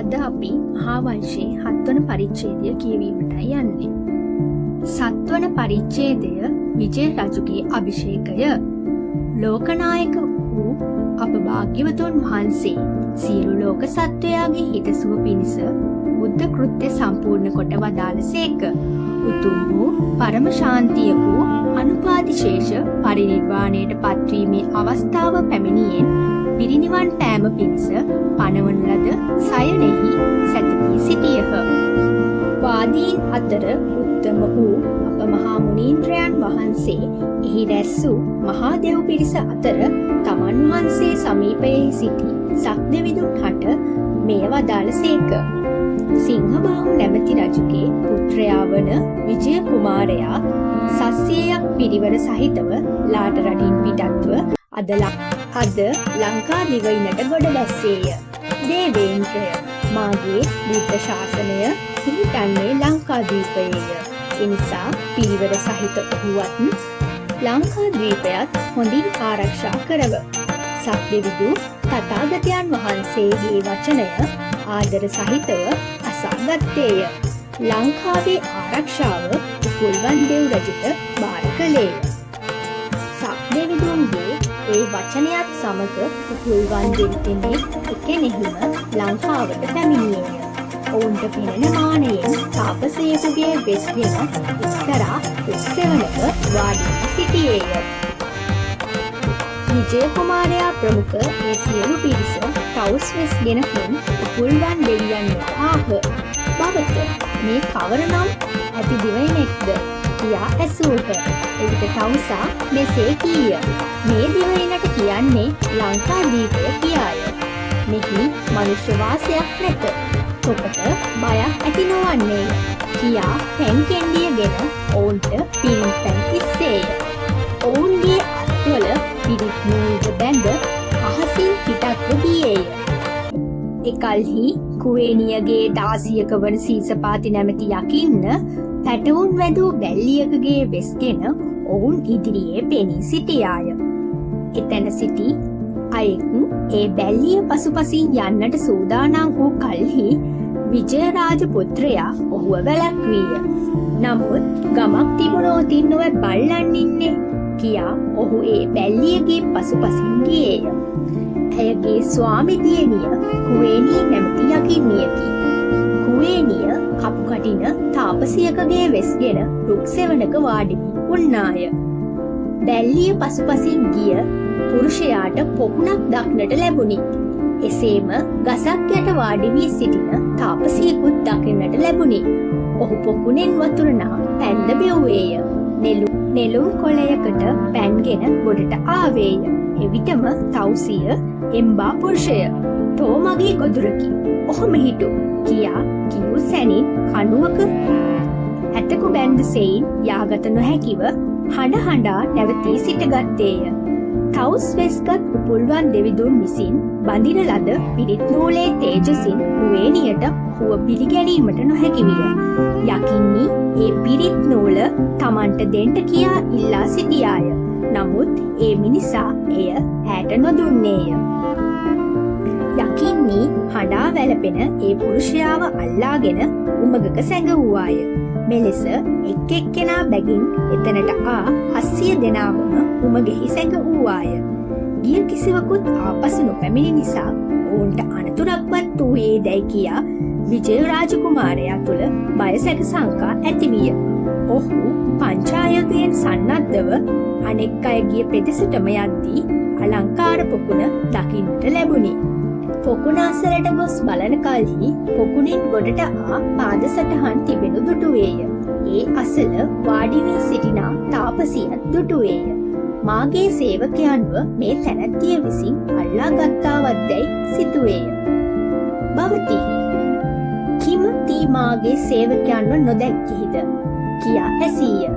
අද අපි මහාවංශයේ 7 වන පරිච්ඡේදය කියවීමටයි යන්නේ. 7 වන පරිච්ඡේදය විජය රජුගේ අභිෂේකය. ලෝකනායක වූ අප භාග්‍යවතුන් වහන්සේ සියලු ලෝක සත්වයාගේ හිතසුව පිණිස බුද්ධ කෘත්‍ය සම්පූර්ණ කොට වදාළසේක. උතුම් වූ පරම ශාන්තිය වූ අනුපාදිශේෂ පරිනිර්වාණයට පත්වීමේ අවස්ථාව පැමිණියෙන් පිරිනිවන් පෑම පිණිස පනවන ලද සයනෙහි සැතපී සිටියහ. වාදීන් අතර උත්තම වූ අප මහා මුනීන්ද්‍රයන් වහන්සේ එහි රැස් වූ මහා දෙව් පිරිස අතර තමන් වහන්සේ සමීපයේ සිටි සක්දෙවිඳුන් හට මෙය වදාළසේක. සිංහබාහු නැමැති රජුගේ පුත්‍රයා වන විජය කුමාරයා සස්‍යයක් පිරිවර සහිතව ලාට රටින් පිටත්ව අද ලංකා දිවයිනට ගොඩ බැස්සේය. දේවේන්ද්‍රය, මාගේ බුද්ධ ශාසනය පිහිටන්නේ ලංකාදීපයේය. එනිසා පිරිවර සහිත ඔහුවත් ලංකාදීපයත් හොඳින් ආරක්ෂා කරව. සක්දෙවිඳු තථාගතයන් වහන්සේගේ වචනය ආදර සහිතව අසාගත්තේය. ලංකාවේ ආරක්ෂාව උපුල්වන්දේව් රජුට භාර කළේය. සක්දෙවිඳුන්ගේ ඒ වචනයත් සමග උපුල්වන්දේව් තෙමේ එකෙනෙහිම ලංකාවට පැමිණියේය. ඔවුන්ට පෙනෙන මානයෙන් තාපසයෙකුගේ වෙස්ගෙන එක්තරා උත්සවනක වාඩි සිටියේය. විජය කුමාරයා ප්‍රමුඛ ඒ සියලු පිරිස තවුස් වෙස්ගෙන උපුල්වන් දෙවියන්ට ආහ. බවත මේ කවරනම් ඇති දිවයිනෙක්ද කියා ඇසූහ. එවිට තවුසා මෙසේ කීය. මේ දිවයිනට කියන්නේ ලංකාදීපය කියාය. මෙහි මනුෂ්‍ය වාසයක් නැත. ඔබට බයක් ඇති නොවන්නේ කියා පැන් කෙන්ඩියගෙන ඔවුන්ට පිරිත් පැන් ඉස්සේය. ඔවුන්ගේ අත්වල පිරිත් නූල්ද බැඳ අහසින් පිටත්ව ගියේය. එකල්හි කුවේනියගේ දාසියක වන සීසපාති නැමැති යකින්න පැටවුන් වැදූ බැල්ලියකගේ වෙස්ගෙන ඔවුන් ඉදිරියේ පෙනී සිටියාය. එතැන සිටි අයෙකු ඒ බැල්ලිය පසුපසින් යන්නට සූදානම් වූ කල්හි විජයරාජ පුත්‍රයා ඔහුව වැළැක්වීය. නමුත් ගමක් තිබුණෝතින් නොව බල්ලන් ඉන්නේ කියා ඔහු ඒ බැල්ලියගේ පසුපසින් ගියේය. ඇයගේ ස්වාමිදියණිය කුවේණී නැමැති යකින්නියකි. කුවේණිය කපුකටින තාපසියකගේ වෙස්ගෙන රුක් සෙවණක වාඩි වී උන්නාය. බැල්ලිය පසුපසින් ගිය පුරුෂයාට පොකුණක් දක්නට ලැබුණි. එසේම ගසක් යට වාඩි වී සිටින තාපසියෙකුත් දකින්නට ලැබුණි. ඔහු පොකුණෙන් වතුරනා පැන්ද බෙව්වේය. නෙළුම් කොළයකට පැන්ගෙන ගොඩට ආවේය. එවිටම තවුසිය එම්බා පුරුෂය "තෝ මගේ ගොදුරකි, ඔහොම හිටු" කියා කිව් සැනින් කණුවක ඇතකු බැන්ද සෙයින් යාගත නොහැකිව හඬ හඬා නැවතී සිටගත්තේය. තවුස් වෙස්ගත් උපුල්වන් දෙවිඳුන් විසින් බඳින ලද පිරිත් නූලේ තේජසින් කුවේණියට හුව පිළිගැනීමට නොහැකි විය. යකින්නි ඒ පිරිත් නූල තමන්ට දෙන්න කියා ඉල්ලා සිටියාය. නමුත් ඒ මිනිසා එය ඇයට නොදුන්නේය. යකින්නි හඬා වැළපෙන ඒ පුරුෂයාව අල්ලාගෙන උමගක සැඟවුවාය. මෙලෙස එක් එක්කෙනා බැගින් එතනට ආ 700 දෙනාවම උමගෙහි සැඟවුවාය. ගිය කිසිවකුත් ආපසු නොපැමිණි නිසා ඔවුන්ට අනතුරක්වත් වූයේ දැයි කියා විජය රාජකුමාරයා තුළ බය සැක සංකා ඇතිවිය. ඔහු පංචායතයෙන් සන්නද්ධව අනෙක් අය ගිය පෙදෙසටම යද්දී අලංකාර පොකුණ දකින්නට ලැබුණි. පොකුණ අසලට ගොස් බලන කල්හි පොකුණින් ගොඩට ආ පාද සටහන් තිබෙනු දුටුවේය. ඒ අසල වාඩි වී සිටිනා තාපසියත් දුටුවේය. මාගේ සේවකයන්ව මේ තැනැත්තිය විසින් අල්ලා ගත්තාවත්දැයි සිතුවේය. භවති, කිමති මාගේ සේවකයන්ව නොදැක්කේද කියා ඇසීය.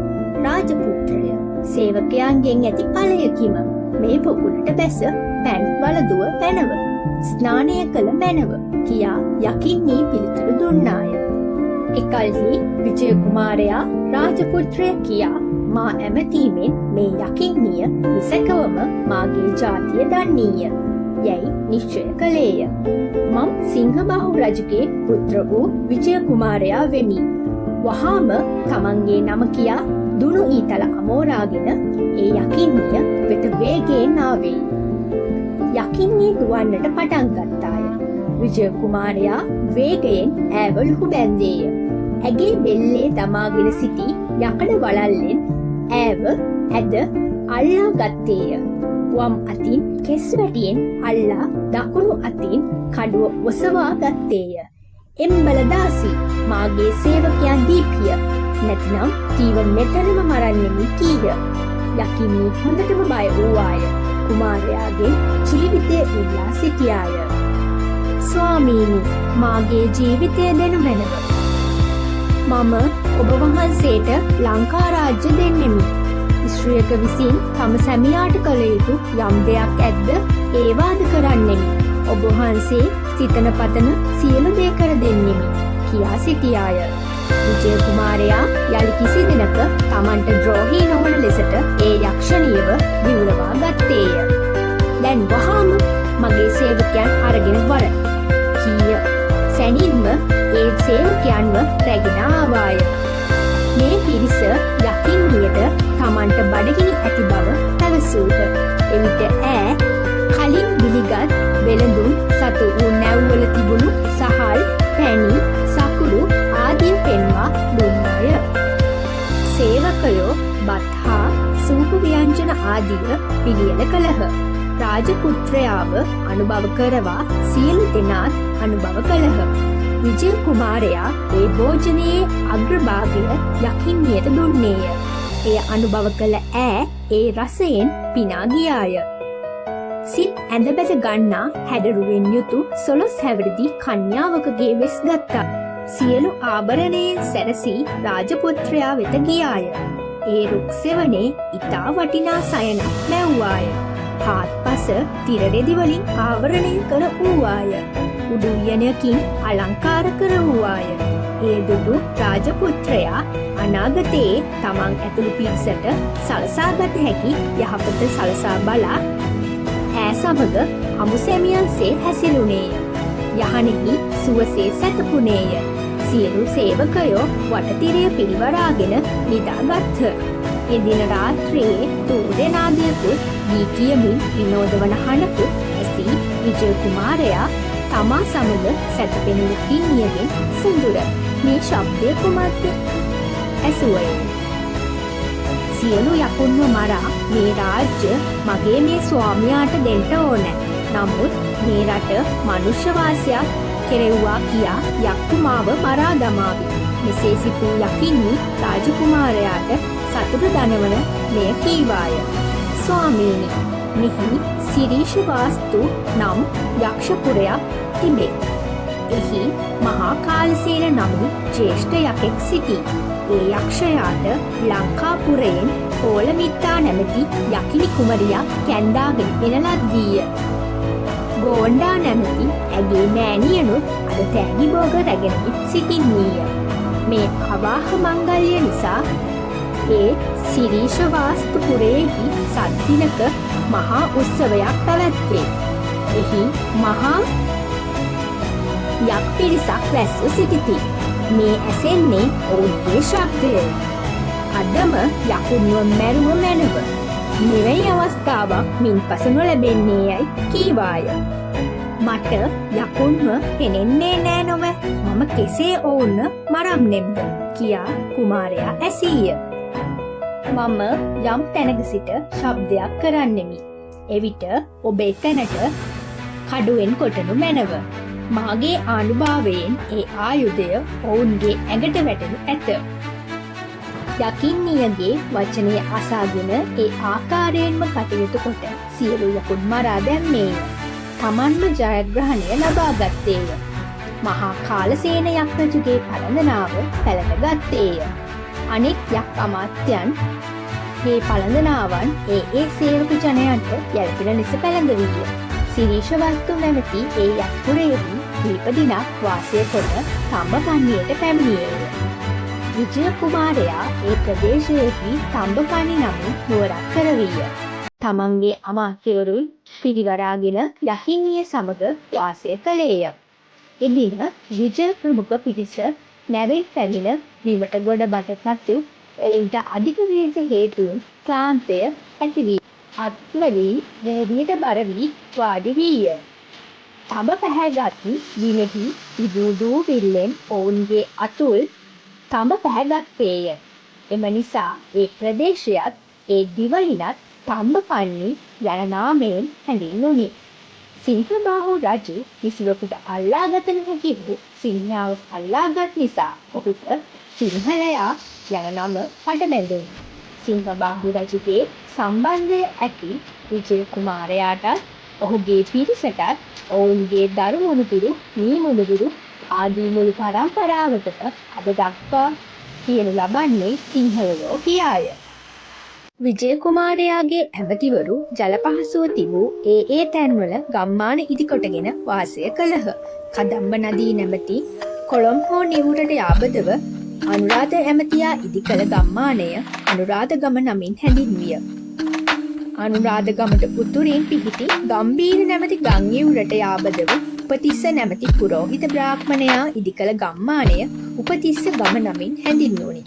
රාජපුත්‍රය, සේවකයන්ගෙන් ඇති ඵලයකිම මේ පොකුණට බැස පැන් වලදුව පැනව, ස්නානය කළ මැනව කියා යකින්නී පිළිතුරු දුන්නාය. එකල්හි විජය කුමාරයා රාජපුත්‍රය කියා මා ඇමතීමෙන් මේ යකින්නිය නිසැකවම මාගේ ජාතිය දන්නීය. යැයි නිශ්චය කළේය. මම සිංහබාහු රජුගේ පුත්‍ර වූ විජය කුමාරයා වෙමි. වහාම තමන්ගේ නම කියා දුනු ඊතල අමෝරාගෙන ඒ යකින්නිය වෙත වේගයෙන් ආවේ. යකින්නී දුවන්නට පටන් ගත්තාය. විජය කුමාරයා වේගයෙන් ඈව ලුහු බැන්දේය. ඇගේ බෙල්ලේ දමාගෙන සිටි යකඩ වලල්ලෙන් ඈව ඇද අල්ලා ගත්තේය. වම් අතින් කෙස් වැටියෙන් අල්ලා දකුණු අතින් කඩුව ඔසවා ගත්තේය. එම්බල දාසි, මාගේ සේවකයන් දීපිය, නැතිනම් ජීව මෙතනම මරන්නෙමි කීය. යකින්නී හොඳටම බය වූවාය. කුමාරයාගෙන් ජීවිතය ඉල්ලා සිටියාය. ස්වාමීනි, මාගේ ජීවිතය දෙනු මැනව. මම ඔබ වහන්සේට ලංකා රාජ්‍ය දෙන්නෙමි. ස්ත්‍රියක විසින් තම සැමියාට කළ යුතු යම් දෙයක් ඇද්ද ඒවාද කරන්නෙමි. ඔබ වහන්සේ සිතන පතන සියලු දේ කර දෙන්නෙමි කියා සිටියාය. විජය කුමාරයා යලි කිසි දිනක තමන්ට ද්‍රෝහී නොවන ලෙසට ඒ යක්ෂණියව විවුරවා ගත්තේය. දැන් වහාම මගේ සේවකයන් අරගෙන වර කීය. සැනින්ම ඒ සේවකයන්ව රැගෙන ආවාය. මේ පිරිස යකින්නියට තමන්ට බඩගිනි ඇති බව පැවසූහ. එවිට ඈ කලින් විලිගත් වෙළඳුන් සතු වූ නැව්වල තිබුණු සහල්, පැණි, සකුරු ආදී පෙන්වා දුන්නාය. සේවකයෝ බත් හා සූප ව්‍යංජන ආදිය පිළියෙල කළහ. රාජපුත්‍රයාව අනුභව කරවා සියලු දෙනාත් අනුභව කළහ. විජය කුමාරයා ඒ භෝජනයේ අග්‍රභාගය යකින්නියට දුන්නේය. එය අනුභව කළ ඈ ඒ රසයෙන් පිනා ගියාය. සිත් ඇඳබැද ගන්නා හැඩරුවෙන් යුතු 12 හැවිරිදි කන්‍යාවකගේ වෙස් ගත්තා. සියලු ආභරණයෙන් සැරසී රාජපුත්‍රයා වෙත ගියාය. ඒ රුක්සෙවනේ ඉතා වටිනා සයනක් මැව්වාය. හාත්පස තිරරෙදි වලින් ආවරණය කර වූවාය. උඩු උයනයකින් අලංකාර කර වූවාය. ඒ දුටු රාජපුත්‍රයා අනාගතයේ තමන් ඇතුළු පිරිසට සලසාගත හැකි යහපත සලසා බලා ඈ සමග අමුසැමියන්සේ හැසිරුණේය. යහනෙහි සුවසේ සැතපුණේය. සියලු සේවකයෝ වටතිරය පිරිවරාගෙන නිදාගත්හ. එදින රාත්‍රියේ තූර්යනාදයකුත් දී කියමින් විනෝදවන හඬකුත් ඇසී විජය කුමාරයා තමා සමග සැතපෙන යකින්නියගෙන් සුඳුර මේ ශබ්දය කුමක්ද ඇසුවය. සියලු යකුන්ව මරා මේ රාජ්‍ය මගේ මේ ස්වාමියාට දෙන්න ඕනෑ. නමුත් මේ රට මනුෂ්‍ය වාසයක් කෙරෙව්වා කියා යක්කුමාව මරා දමාවි. මෙසේ සිතූ යකින්නි රාජකුමාරයාට සතුට දනවන මෙය කීවාය. ස්වාමීනි, මෙහි සිරීෂ වාස්තු නම් යක්ෂපුරයක් තිබේ. එහි මහා කාලසේන නමින් ජ්‍යෙෂ්ඨ යකෙක් සිටී. ඒ යක්ෂයාට ලංකාපුරයෙන් ඕලමිත්තා නැමැති යකිනි කුමරියක් කැන්දාගෙන එන ලද්දීය. ගෝණ්ඩා නැමැති ඇගේ මෑණියනුත් අද තෑගි භෝග රැගෙන සිටින්නීය. මේ අවාහ මංගල්‍ය නිසා ඒ සිරීෂ වාස්තු පුරයෙහි සත්දිනක මහා උත්සවයක් පැවැත්වේ. එහි මහා යක් පිරිසක් රැස්ව සිටිති. මේ ඇසෙන්නේ ඔවුන්ගේ ශබ්දය. අදම යකුන්ව මැරුව මැනව. මෙවැනි අවස්ථාවක් මින්පස නොලැබෙන්නේ යැයි කීවාය. මට යකුන්ව පෙනෙන්නේ නෑ නොව. මම කෙසේ ඔවුන්ව මරම්නෙම්ද කියා කුමාරයා ඇසීය. මම යම් තැනක සිට ශබ්දයක් කරන්නෙමි. එවිට ඔබ එතැනට කඩුවෙන් කොටනු මැනව. මාගේ ආනුභාවයෙන් ඒ ආයුධය ඔවුන්ගේ ඇඟට වැටෙනු ඇත. යකින්නියගේ වචනය අසාගෙන ඒ ආකාරයෙන්ම කටයුතු කොට සියලු යකුන් මරා දැම්මේය. තමන්ම ජයග්‍රහණය ලබා ගත්තේය. මහා කාලසේන යක් රජුගේ පළඳනාව පැළඳ ගත්තේය. අනෙක් යක් අමාත්‍යයන් මේ පළඳනාවන් ඒ සේවක ජනයන්ට යැලපෙන ලෙස පැළඳවිය. සිරීෂවත්තු නැමැති ඒ යක්පුරයෙහි දීප දිනක් වාසය කොට තම්බපන්නියට පැමිණියේය. විජය කුමාරයා ඒ ප්‍රදේශයෙහි තම්බපන්නි නමින් නුවරක් කරවීය. තමන්ගේ අමාත්‍යවරුන් පිරිවරාගෙන යහිමිය සමග වාසය කළේය. එදින විජය ප්‍රමුඛ පිරිස නැවෙන් පැමිණ බිමට ගොඩබට සතු එයින්ට අධික වේග හේතුවෙන් ක්ලාන්තය ඇති වී අත්වලී වේදියට බර වී වාඩි වීය. තඹ පැහැගත් බිමෙහි ඉදූ විල්ලෙන් ඔවුන්ගේ අතුල් තඹ පැහැගත්තේය. එම නිසා ඒ ප්‍රදේශයත් ඒ දිවයිනත් තම්බපන්නි යන නාමයෙන් හැඳින්වුණි. සිංහබාහු රජු කිසිවකුට අල්ලාගත නොහැකි වූ සිංහාව අල්ලාගත් නිසා ඔහුට සිංහලයා යන නම පටබැඳුණි. සිංහබාහු රජුගේ සම්බන්ධය ඇති විජය කුමාරයාටත් ඔහුගේ පිරිසටත් ඔවුන්ගේ දරු මුණුබිරු මී මුණුබිරු ආදී මුළු පරම්පරාවකට අද දක්වා කියනු ලබන්නේ සිංහලයෝ කියාය. විජය කුමාරයාගේ ඇමතිවරු ජල පහසුව තිබූ ඒ තැන්වල ගම්මාන ඉදිකොටගෙන වාසය කළහ. කදම්බ නදී නැමැති කොළොම් හෝ නිවුරට යාබදව අනුරාධ ඇමතියා ඉදි කළ ගම්මානය අනුරාධගම නමින් හැඳින්විය. අනුරාධගමට උතුරින් පිහිටි ගම්බීර නැමැති ගංඉවුරට යාබදව උපතිස්ස නැමැති පුරෝහිත බ්‍රාහ්මණයා ඉදි කළ ගම්මානය උපතිස්ස ගම නමින් හැඳින්වුණි.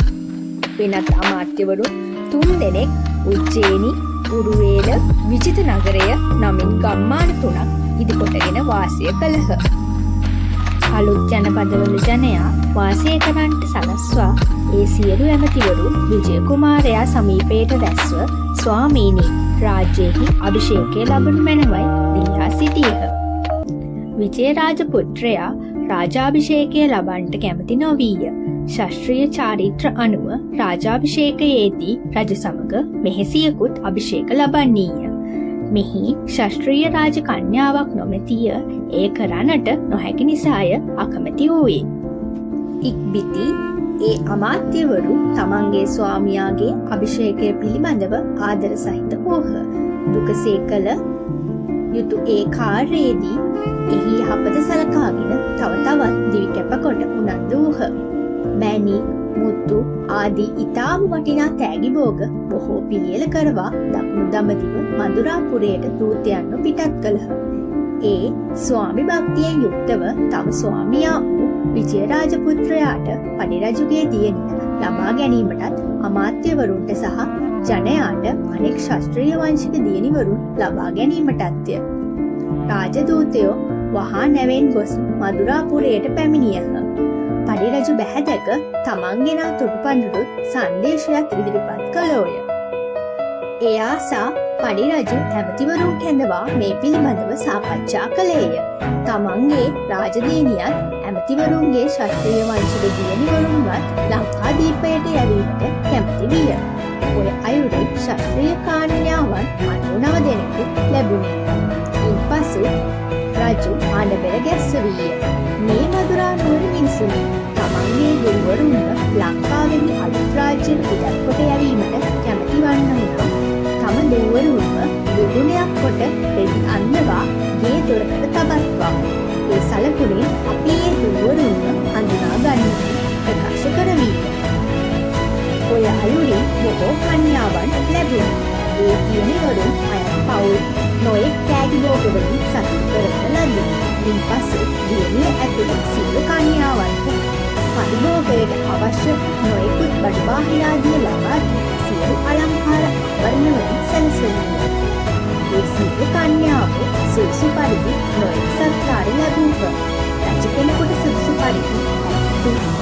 වෙනත් අමාත්‍යවරුන් 3 දෙනෙක් උජ්ජේනි, උරුවේල, විජිත නගරය නමින් ගම්මාන 3ක් ඉදිකොටගෙන වාසය කළහ. අලුත් ජනපදවල ජනයා වාසය කරන්නට සලස්වා ඒ සියලු ඇමතිවරු විජය කුමාරයා සමීපයට රැස්ව ස්වාමීනි රාජ්‍යයෙහි අභිෂේකය ලබනු මැනවයි දිහා සිටියහ. විජයරාජ පුත්‍රයා රාජාභිෂේකය ලබන්නට කැමති නොවීය. ශාස්ත්‍රීය චාරිත්‍ර අනුව රාජාභිෂේකයේදී රජ සමග මෙහෙසියකුත් අභිෂේක ලබන්නීය. මෙහි ශාස්ත්‍රීය රාජ කන්‍යාවක් නොමැතිය ඒ කරන්නට නොහැකි නිසාය අකමැති වූයේ. ඉක්බිති ඒ අමාත්‍යවරු තමන්ගේ ස්වාමියාගේ අභිෂේකය පිළිබඳව ආදර සහිත වූහ. දුකසේ කළ යුතු ඒ කාර්යයේදී එහි යහපත සලකාගෙන තව තවත් දිවි කැපකොට උනන්දු වූහ. මැණි, මුතු ආදී ඊටාම වටිනා තෑගි භෝග බොහෝ පිළියෙල කරවා දකුණු දඹදිව මදුරාපුරයට දූතයන්ව පිටත් කළහ. ඒ ස්වාමි භක්තියෙන් යුක්තව තම ස්වාමියා වූ විජයරාජ පුත්‍රයාට පඩිරජුගේ දියණිය ලබා ගැනීමටත් අමාත්‍යවරුන්ට සහ ජනයාට අනෙක් ශාස්ත්‍රීය වංශික දියණිවරුන් ලබා ගැනීමටත්ය. රාජදූතයෝ වහා නැවෙන් ගොස් මදුරාපුරයට පැමිණියහ. පඩිරජු බැහැදැක තමන්ගෙනා තුඩුපඳුරුත් සංදේශයක් ඉදිරිපත් කළෝය. ඒ ආසා පඩිරජු ඇමතිවරුන් කැඳවා මේ පිළිබඳව සාකච්ඡා කළේය. තමන්ගේ රාජදීනියත් ඇමතිවරුන්ගේ ශාස්ත්‍රීය වංශික දියණිවරුන්වත් ලංකාදීපයට යැවීමට කැමති විය. ඔය අයුරින් ශාස්ත්‍රීය කාන්‍යාවන් 99 දෙනෙකු ලැබුණි. ඉන්පසු රජු ආනබෙර ගැස්සවිය. මේ මදුරා නුවර මිනිසුනි තමන්ගේ දුර්වරුන්ව ලංකාවෙහි අලුත් රාජ්‍යයට පිටත් කොට යැවීමට කැමති වන්නහුවා. තම දුර්වරුන්ව දුගුණයක් කොට රෙදි අන්දවා ගේ දොරකට තබත්වා. ඒ සලකුණින් අපි ඒ දුර්වරුන්ව හඳුනා ගන්නට ප්‍රකාශ කරවීම. ඔය අයුරින් බොහෝ කන්‍යාවන් ලැබුණා. ඒ දියණිවරුන් අයත් පවුල් නොයෙක් තෑගි භෝගවලින් සතුටු කරන ලදී. ඉන්පසු දියණිය ඇතුළු සියලු කන්‍යාවන්ට පරිභෝගයට අවශ්‍ය නොයෙකුත් බඩු බාහිරාදිය ලබා සියලු අලංකාර ආභරණවලින් සැලසෙනවා. ඒ සියලු කන්‍යාවෝ සුදුසු පරිදි නොයෙක් සත්කාර ලැබුවහ. රජ කෙනෙකුට සුදුසු පරිදි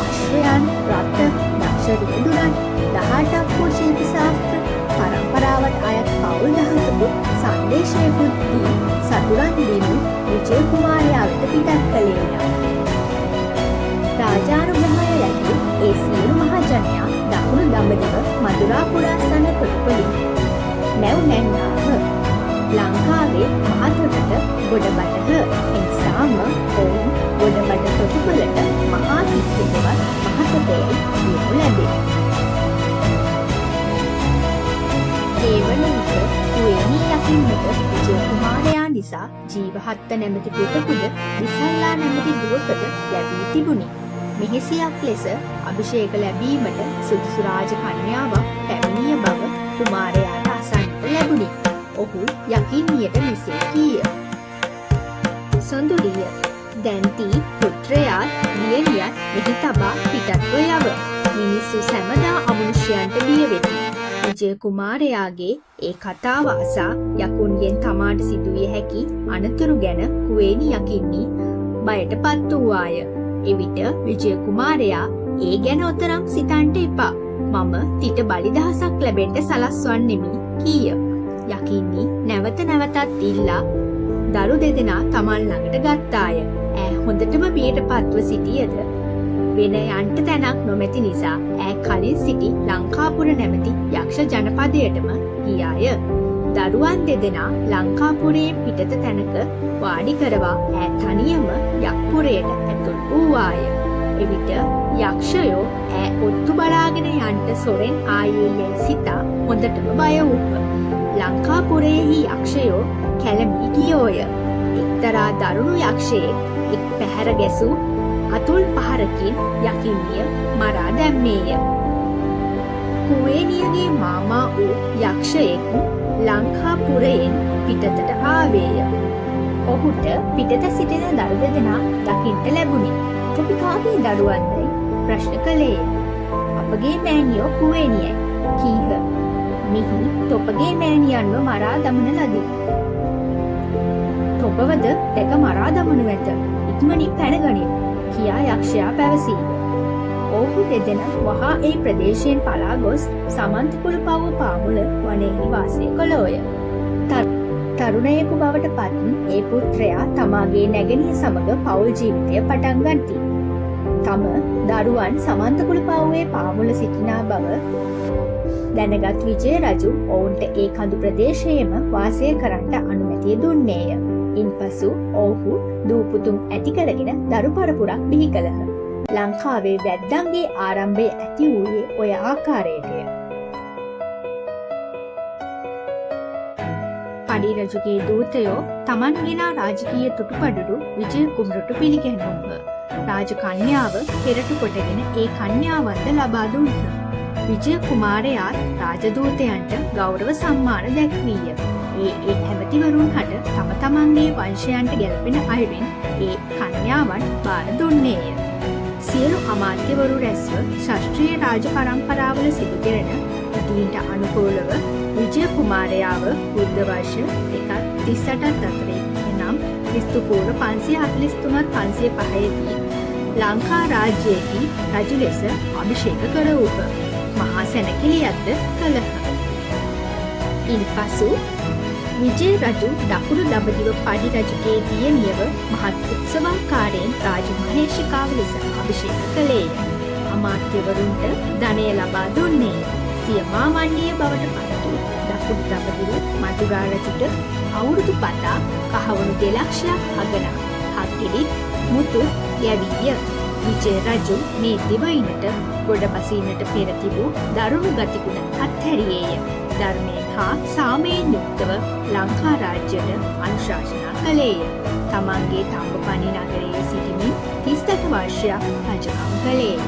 අශ්වයන්, රථ, දක්ෂ රියදුරන්, 18ක් වූ ශිල්ප ශාස්ත්‍ර පරම්පරාවට අයත් පවුල් දහසකුත් සංදේශයකුත් දී සතුරන් දීමු විජය කුමාරයා වෙත පිටත් කළේය. රාජානුග්‍රහය ලැබූ ඒ සියලු මහජනයා දකුණු දඹදිව මදුරාපුරාසන්න තොටුපොළින් නැව් නැන්නාහ. ලංකාවේ මහතොටට ගොඩබටහ. එනිසාම ඔවුන් ගොඩබට තොටුපොළට මහා කිත්තුවත් මහතොටයයි කියනු ලැබේ. ඒ වන විට කුවේණී යකින්නට විජය කුමාරයා නිසා ජීවහත්ත නැමැති පුතකුද විසල්ලා නැමැති දුවකද ලැබී තිබුණි. මෙහෙසියක් ලෙස අභිෂේක ලැබීමට සුදුසු රාජ කන්‍යාවක් පැමිණිය බව කුමාරයාට අසන්නට ලැබුණි. ඔහු යකින්නියට මෙසේ කීය. සොඳුරිය, දැන්තී පුත්‍රයාත් දියණියත් මෙහි තබා පිටත්ව යව. මිනිස්සු සැමදා අමනුෂ්‍යයන්ට බිය වෙති. විජය කුමාරයාගේ ඒ කතාව අසා යකුන්ගෙන් තමාට සිදුවිය හැකි අනතුරු ගැන කුවේණි යකින්නි බයට පත් වූවාය. එවිට විජය කුමාරයා ඒ ගැන ඔතරම් සිතන්ට එපා. මම තිට බලිදහසක් ලැබෙන්ට සලස්වන්නෙමි කීය. යකින්නි නැවත නැවතත් ඉල්ලා දරු දෙදෙනා තමන් ළඟට ගත්තාය. ඈ හොඳටම බියට පත්ව සිටියද වෙන යන්ට තැනක් නොමැති නිසා ඈ කලින් සිටි ලංකාපුර නැමැති යක්ෂ ජනපදයටම ගියාය. දරුවන් දෙදෙනා ලංකාපුරයෙන් පිටත තැනක වාඩි කරවා ඈ තනියම යක්පුරයට ඇතුල් වූවාය. එවිට යක්ෂයෝ ඈ ඔත්තු බලාගෙන යන්ට සොරෙන් ආයේ සිතා හොඳටම බය වූහ. ලංකාපුරයෙහි යක්ෂයෝ කැළඹී ගියෝය. එක්තරා දරුණු යක්ෂයෙක් එක් පැහැර ගැසූ අතුල් පහරකින් යකින්නිය මරා දැම්මේය. කුවේණියගේ මාමා වූ යක්ෂයෙක් ලංකාපුරයෙන් පිටතට ආවේය. ඔහුට පිටත සිටින දරු දෙදෙනා දකින්ට ලැබුණි. "තොපි කාගේ දරුවන්දයි?" ප්‍රශ්න කළේය. "අපගේ මෑණියෝ කුවේණියයි" කීහ. "මෙහි තොපගේ මෑණියන්ව මරා දමන ලදී. තොපවද දැක මරා දමනු ඇත. ඉක්මනින් පැනගනිමු" කියා යක්ෂයා පැවසීය. ඔහු දෙදෙන වහා ඒ ප්‍රදේශයෙන් පලා ගොස් සමන්තකුළුපව්ව පාමුල වනයෙහි වාසය කළෝය. තරුණයෙකු බවට පත් ඒ පුත්‍රයා තමාගේ නැගණිය සමග පවුල් ජීවිතය පටන් ගනිති. තම දරුවන් සමන්තකුළුපව්වේ පාමුල සිටිනා බව දැනගත් විජය රජු ඔවුන්ට ඒ කඳු ප්‍රදේශයේම වාසය කරන්නට අනුමැතිය දුන්නේය. ඉන්පසු ඔවුහු දූපුතුන් ඇති කරගෙන දරු පරපුරක් බිහි කළහ. ලංකාවේ වැද්දන්ගේ ආරම්භය ඇති වූයේ ඔය ආකාරයටය. පඩි රජුගේ දූතයෝ තමන් ගෙනා රාජකීය තුටුපඩුරු විජය කුමරුට පිළිගැන්වූහ. රාජකන්‍යාව පෙරටු කොටගෙන ඒ කන්‍යාවන්ද ලබා දුන්හ. විජය කුමාරයාත් රාජදූතයන්ට ගෞරව සම්මාන දැක්වීය. ඒ ඇමතිවරුන් හට තම තමන්ගේ වංශයන්ට ගැලපෙන අයුරින් ඒ කන්‍යාවන් බාර දුන්නේය. සියලු අමාත්‍යවරු රැස්ව ශාස්ත්‍රීය රාජ පරම්පරාවල සිදු කෙරෙන විධීන්ට අනුකූලව විජය කුමාරයාව බුද්ධ වර්ෂ 138ත් අතරේ එනම් ක්‍රිස්තු පූර්ව 543-505 දී ලංකා රාජ්‍යයේහි රජු ලෙස අභිෂේක කරවූහ. මහා සැනකෙළියක්ද කළහ. ඉන්පසු විජය රජු දකුණු දඹදිව පඩි රජුගේ දියණියව මහත් උත්සවාකාරයෙන් රාජමහේෂිකාව ලෙස අභිෂේක කළේය. අමාත්‍යවරුන්ට ධනය ලබා දුන්නේය. සිය මාමණ්ඩිය බවට පත් වූ දකුණු දඹදිව මතුරා රජුට අවුරුදු පතා කහවණු 2,00,000ක් අගනා හක්කිලිත් මුතු යැවීය. විජය රජු මේ දිවයිනට ගොඩ බසින්නට පෙර තිබූ දරුණු ගතිගුණ අත්හැරියේය. ධර්මයෙන් හා සාමයෙන් යුක්තව ලංකා රාජ්‍යයට අනුශාසනා කළේය. තමන්ගේ තම්බපණි නගරයේ සිටිමින් 38 වර්ෂයක් රජකම් කළේය.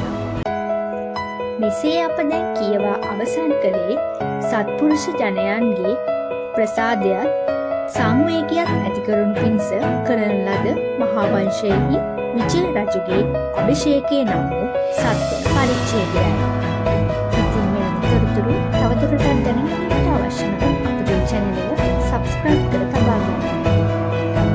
මෙසේ අප දැන් කියවා අවසන් කළේ සත්පුරුෂ ජනයන්ගේ ප්‍රසාදයත් සංවේගයක් ඇති කරනු පිණිස කරන ලද මහා වංශයෙහි විජය රජුගේ අභිෂේකය නම් වූ සත්වන පරිච්ඡේදයයි. ඉතින් මේ තොරතුරු තවදුරටත් දැනගන්න